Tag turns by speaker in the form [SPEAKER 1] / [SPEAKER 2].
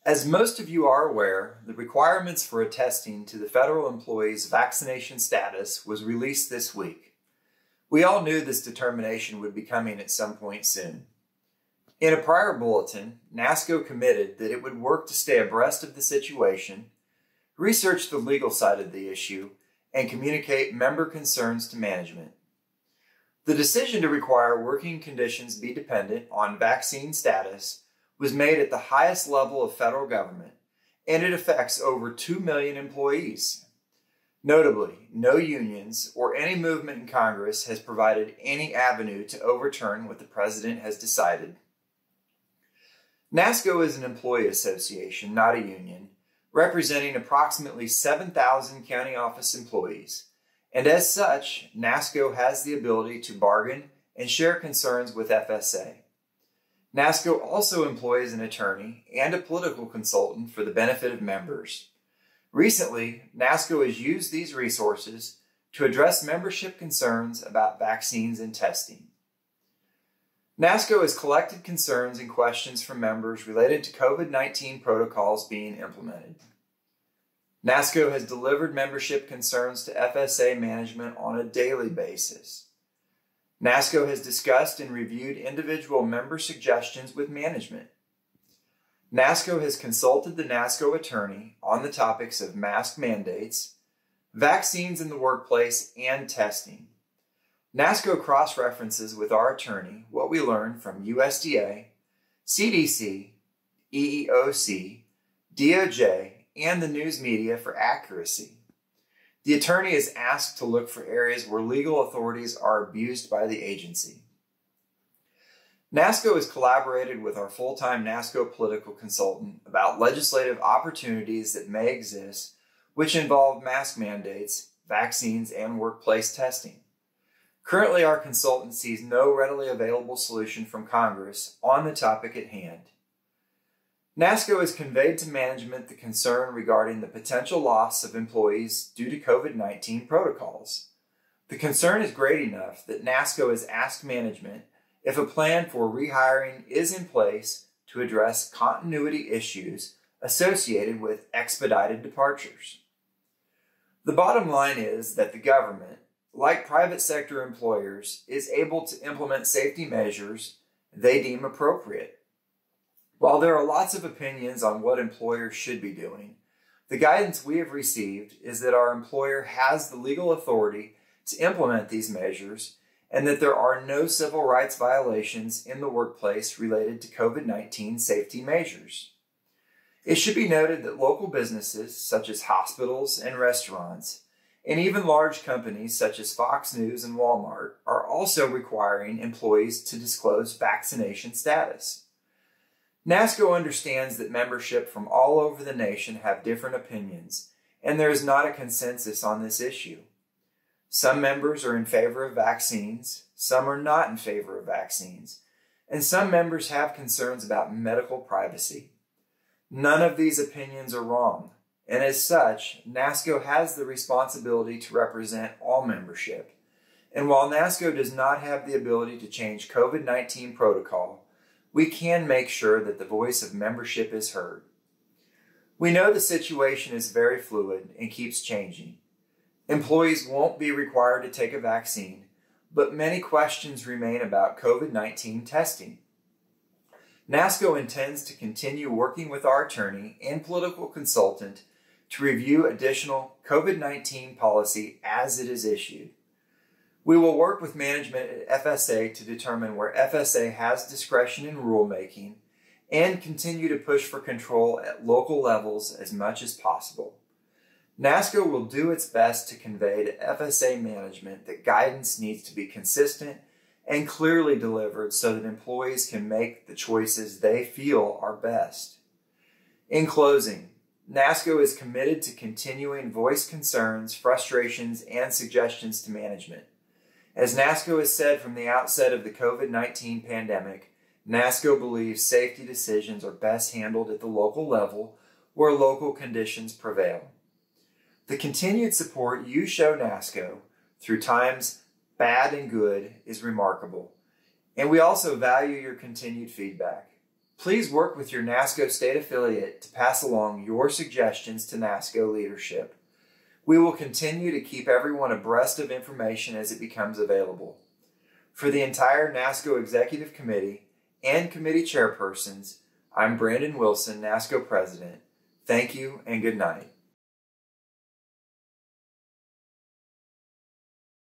[SPEAKER 1] As most of you are aware, the requirements for attesting to the federal employee's vaccination status was released this week. We all knew this determination would be coming at some point soon. In a prior bulletin, NASCOE committed that it would work to stay abreast of the situation, research the legal side of the issue, and communicate member concerns to management. The decision to require working conditions be dependent on vaccine status was made at the highest level of federal government, and it affects over 2 million employees. Notably, no unions or any movement in Congress has provided any avenue to overturn what the president has decided. NASCOE is an employee association, not a union, representing approximately 7,000 county office employees, and as such, NASCOE has the ability to bargain and share concerns with FSA. NASCOE also employs an attorney and a political consultant for the benefit of members. Recently, NASCOE has used these resources to address membership concerns about vaccines and testing. NASCOE has collected concerns and questions from members related to COVID-19 protocols being implemented. NASCOE has delivered membership concerns to FSA management on a daily basis. NASCOE has discussed and reviewed individual member suggestions with management. NASCOE has consulted the NASCOE attorney on the topics of mask mandates, vaccines in the workplace, and testing. NASCOE cross-references with our attorney what we learned from USDA, CDC, EEOC, DOJ, and the news media for accuracy. The attorney is asked to look for areas where legal authorities are abused by the agency. NASCOE has collaborated with our full-time NASCOE political consultant about legislative opportunities that may exist, which involve mask mandates, vaccines, and workplace testing. Currently, our consultant sees no readily available solution from Congress on the topic at hand. NASCOE has conveyed to management the concern regarding the potential loss of employees due to COVID-19 protocols. The concern is great enough that NASCOE has asked management if a plan for rehiring is in place to address continuity issues associated with expedited departures. The bottom line is that the government, like private sector employers, is able to implement safety measures they deem appropriate. While there are lots of opinions on what employers should be doing, the guidance we have received is that our employer has the legal authority to implement these measures and that there are no civil rights violations in the workplace related to COVID-19 safety measures. It should be noted that local businesses such as hospitals and restaurants, and even large companies such as Fox News and Walmart, are also requiring employees to disclose vaccination status. NASCOE understands that membership from all over the nation have different opinions, and there is not a consensus on this issue. Some members are in favor of vaccines, some are not in favor of vaccines, and some members have concerns about medical privacy. None of these opinions are wrong, and as such, NASCOE has the responsibility to represent all membership. And while NASCOE does not have the ability to change COVID-19 protocol, we can make sure that the voice of membership is heard. We know the situation is very fluid and keeps changing. Employees won't be required to take a vaccine, but many questions remain about COVID-19 testing. NASCOE intends to continue working with our attorney and political consultant to review additional COVID-19 policy as it is issued. We will work with management at FSA to determine where FSA has discretion in rulemaking and continue to push for control at local levels as much as possible. NASCOE will do its best to convey to FSA management that guidance needs to be consistent and clearly delivered so that employees can make the choices they feel are best. In closing, NASCOE is committed to continuing voice concerns, frustrations, and suggestions to management. As NASCOE has said from the outset of the COVID-19 pandemic, NASCOE believes safety decisions are best handled at the local level where local conditions prevail. The continued support you show NASCOE through times bad and good is remarkable, and we also value your continued feedback. Please work with your NASCOE state affiliate to pass along your suggestions to NASCOE leadership. We will continue to keep everyone abreast of information as it becomes available. For the entire NASCOE Executive Committee and committee chairpersons, I'm Brandon Wilson, NASCOE President. Thank you and good night.